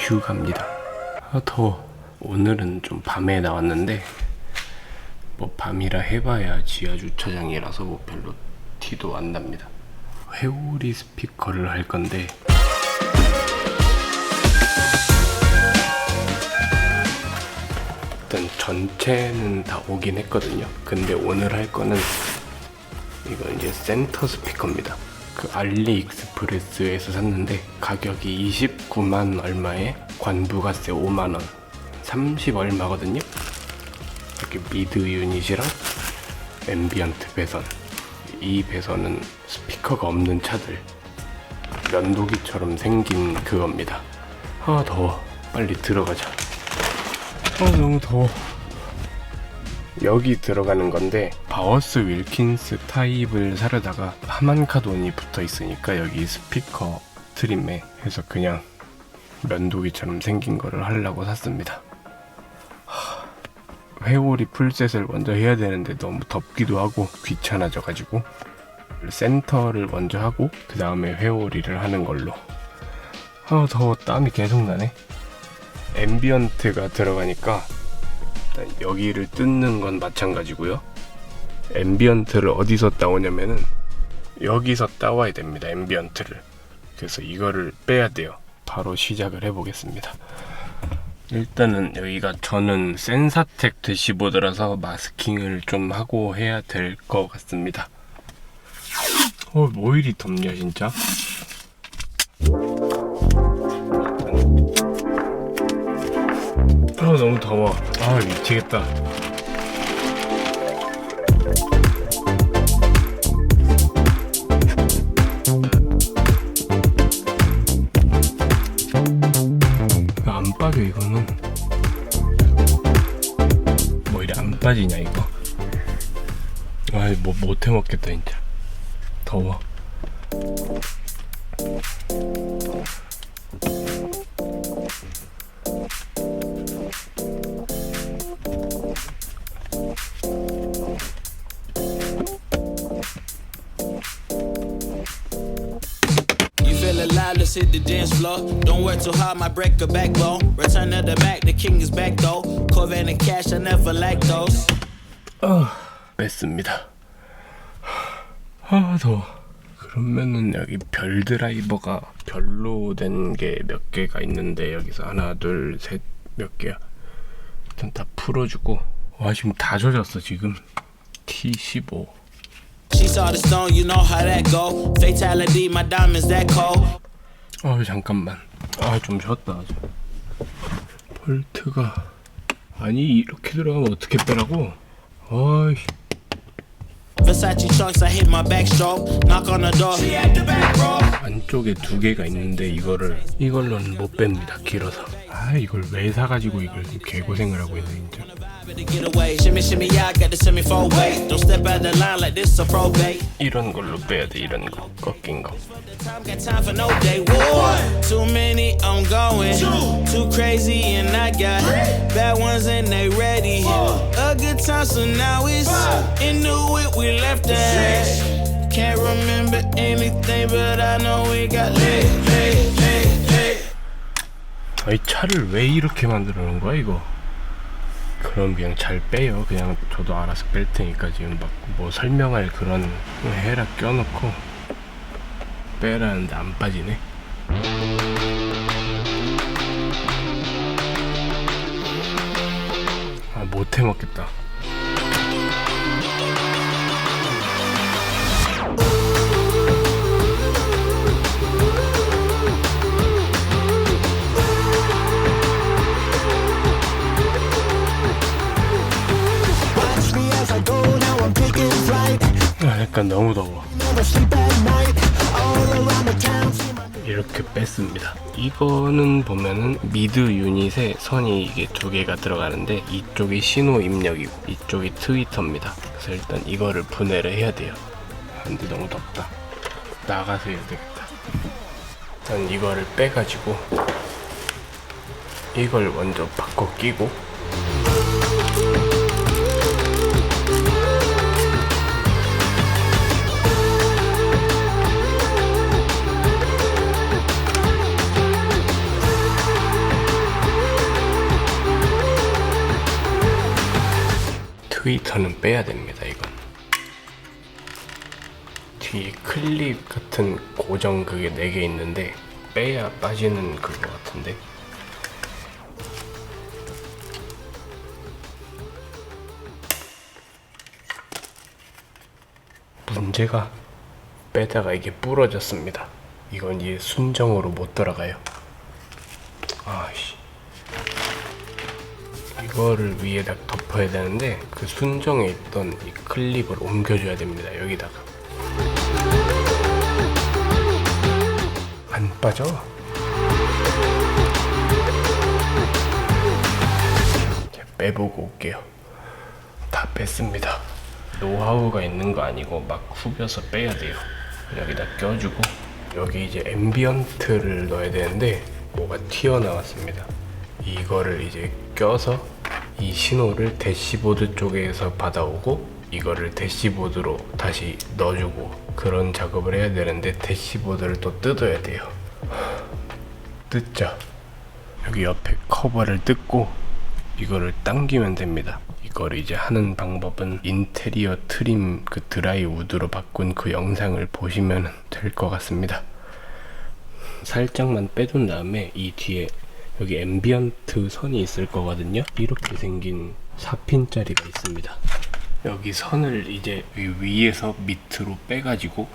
휴가입니다. 더워. 오늘은 좀 밤에 나왔는데 뭐 밤이라 해봐야 지하 주차장이라서 뭐 별로 티도 안 납니다. 회오리 스피커를 할 건데 일단 전체는 다 오긴 했거든요. 근데 오늘 할 거는 이거 이제 센터 스피커입니다. 그 알리익스프레스에서 샀는데 가격이 29만 얼마에 관부가세 5만원 30 얼마거든요. 이렇게 미드 유닛이랑 앰비언트 배선, 이 배선은 스피커가 없는 차들 면도기처럼 생긴 그겁니다. 더워. 빨리 들어가자. 너무 더워. 여기 들어가는 건데 바워스 윌킨스 타입을 사려다가 하만카돈이 붙어 있으니까 여기 스피커 트림에 해서 그냥 면도기처럼 생긴 거를 하려고 샀습니다. 회오리 풀셋을 먼저 해야 되는데 너무 덥기도 하고 귀찮아져 가지고 센터를 먼저 하고 그 다음에 회오리를 하는 걸로. 더워. 땀이 계속 나네. 앰비언트가 들어가니까 일단 여기를 뜯는 건 마찬가지고요. 앰비언트를 어디서 따오냐면은 여기서 따와야 됩니다. 앰비언트를. 그래서 이거를 빼야 돼요. 바로 시작을 해보겠습니다. 일단은 여기가 저는 센사텍 대시보드라서 마스킹을 좀 하고 해야 될 것 같습니다. 뭐 이리 덥냐 진짜. 너무 더워. 미치겠다. 안 빠져 이거는. 뭐 이래 안 빠지냐 이거. 뭐 못해 먹겠다 진짜. 더워. Let's hit the dance floor. Don't work too hard, might break a backbone. Return of the Mac, the king is back though. Corvette and cash, I never lack those. 뺐습니다. 더워. 그러면은 여기 별 드라이버가 별로 된 게 몇 개가 있는데 여기서 하나, 둘, 셋 몇 개야. 일단 다 풀어주고. 지금 다 젖었어 지금. T15. She saw the stone, you know how that go. Fatality, my diamonds that cold. 잠깐만. 좀 쉬었다 아주. 볼트가 이렇게 들어가면 어떻게 빼라고? Versace trunks, I hit my backstroke. Knock on the door. She at the back, bro. 안쪽에 두 개가 있는데 이걸로는 못 뺍니다. 길어서. 이걸 왜 사가지고 이걸 개고생을 하고 있네 진짜. Get away, shimmy, shimmy, yeah, I got the semi four way. Don't step out the line like this a probate. 이런 걸로 빼야 돼. 이런 거 꺾인 거. Time got time for no day. One, too many, I'm going. Too crazy, and I got bad ones, and they ready. A good time, so now it's into it. We left that. Can't remember anything, but I know we got lit. 이 차를 왜 이렇게 만들어 놓은 거야 이거? 그럼 그냥 잘 빼요. 그냥 저도 알아서 뺄 테니까 지금 막 뭐 설명할 그런 해라 껴놓고 빼라는데 안 빠지네. 못해 먹겠다. 약간 너무 더워. 이렇게 뺐습니다. 이거는 보면은 미드 유닛에 선이 이게 두 개가 들어가는데 이쪽이 신호 입력이고 이쪽이 트위터입니다. 그래서 일단 이거를 분해를 해야 돼요. 근데 너무 덥다. 나가서 해야 되겠다. 일단 이거를 빼가지고 이걸 먼저 바꿔 끼고 트위터는 빼야 됩니다. 이건 뒤에 클립 같은 고정 그게 4개 있는데 빼야 빠지는 그거 같은데, 문제가 빼다가 이게 부러졌습니다. 이건 이제 순정으로 못 돌아가요. 아씨, 이거를 위에다 덮어야 되는데 그 순정에 있던 이 클립을 옮겨줘야 됩니다. 여기다가 안 빠져. 빼보고 올게요. 다 뺐습니다. 노하우가 있는 거 아니고 막 후벼서 빼야 돼요. 여기다 껴주고, 여기 이제 앰비언트를 넣어야 되는데 뭐가 튀어나왔습니다. 이거를 이제 껴서 이 신호를 대시보드 쪽에서 받아오고 이거를 대시보드로 다시 넣어주고, 그런 작업을 해야 되는데 대시보드를 또 뜯어야 돼요. 뜯죠. 여기 옆에 커버를 뜯고 이거를 당기면 됩니다. 이걸 이제 하는 방법은 인테리어 트림 그 드라이 우드로 바꾼 그 영상을 보시면 될 것 같습니다. 살짝만 빼둔 다음에 이 뒤에 여기 앰비언트 선이 있을 거거든요. 이렇게 생긴 4핀짜리가 있습니다. 여기 선을 이제 위에서 밑으로 빼가지고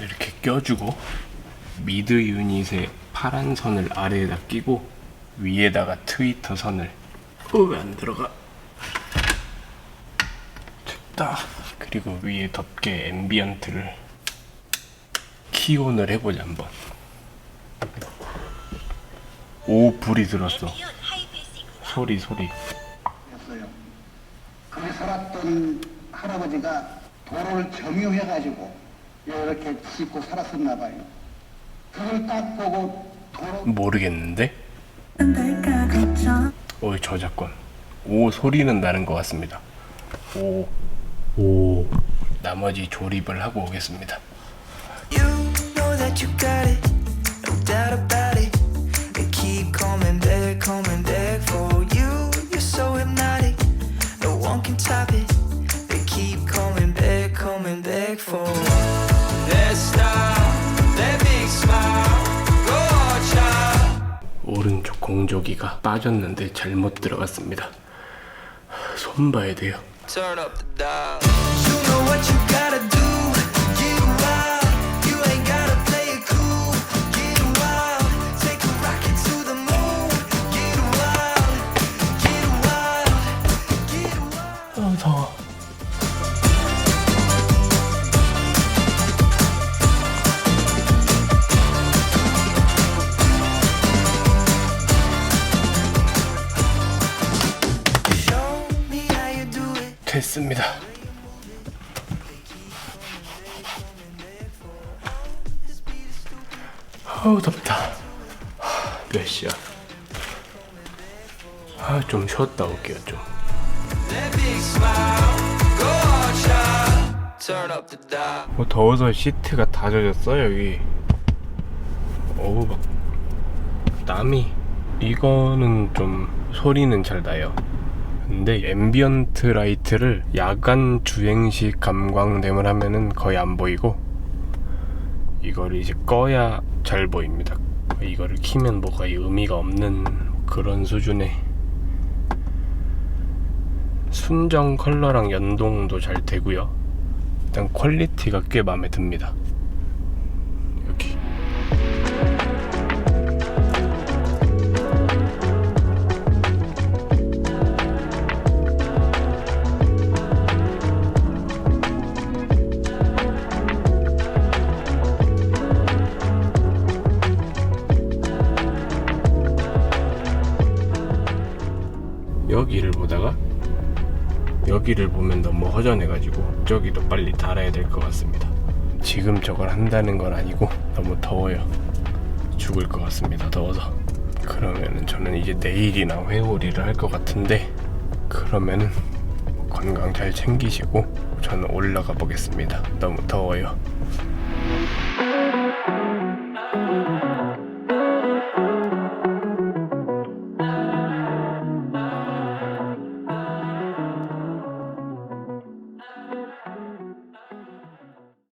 이렇게 껴주고, 미드 유닛에 파란 선을 아래에다 끼고 위에다가 트위터 선을, 왜 안 들어가? 됐다. 그리고 위에 덮개 앰비언트를 키온을 해보자 한번. 오, 불이 들었어. 소리. 거기 살았던 할아버지가 도로를 점유해가지고 이렇게 짓고 살았었나 봐요. 그걸 딱 보고 도로 모르겠는데? 오이, 저작권. 오, 소리는 나는 것 같습니다. 오. 나머지 조립을 하고 오겠습니다. You know that you got it, no doubt about it. They keep coming back for you. You're so hypnotic, no one can top it. They keep coming back for that style, that big smile. Go on, child. 오른쪽 공조기가 빠졌는데 잘못 들어갔습니다. 손 봐야 돼요. Turn up the dial. You know what you gotta do. Get wild. You ain't gotta play it cool. Get wild. Take a rocket to the moon. Get wild. Get wild. Get wild. 더워. Show me how you do it. 됐습니다. 아우, 덥다. 몇 시야? 좀 쉬었다 올게요. 좀. That big smile. Go on, child. Turn up the dial. 더워서 시트가 다 젖었어 여기. 어우, 막 땀이. 이거는 좀 소리는 잘 나요. 근데 앰비언트 라이트를 야간 주행시 감광됨을 하면은 거의 안 보이고, 이거를 이제 꺼야 잘 보입니다. 이거를 키면 뭐 거의 의미가 없는 그런 수준의. 순정 컬러랑 연동도 잘 되고요. 일단 퀄리티가 꽤 마음에 듭니다. 여기 여기를 보다가 여기를 보면 너무 허전해가지고 저기도 빨리 달아야 될 것 같습니다. 지금 저걸 한다는 건 아니고 너무 더워요. 죽을 것 같습니다. 더워서. 그러면은 저는 이제 내일이나 회오리를 할 것 같은데, 그러면은 건강 잘 챙기시고 저는 올라가 보겠습니다. 너무 더워요.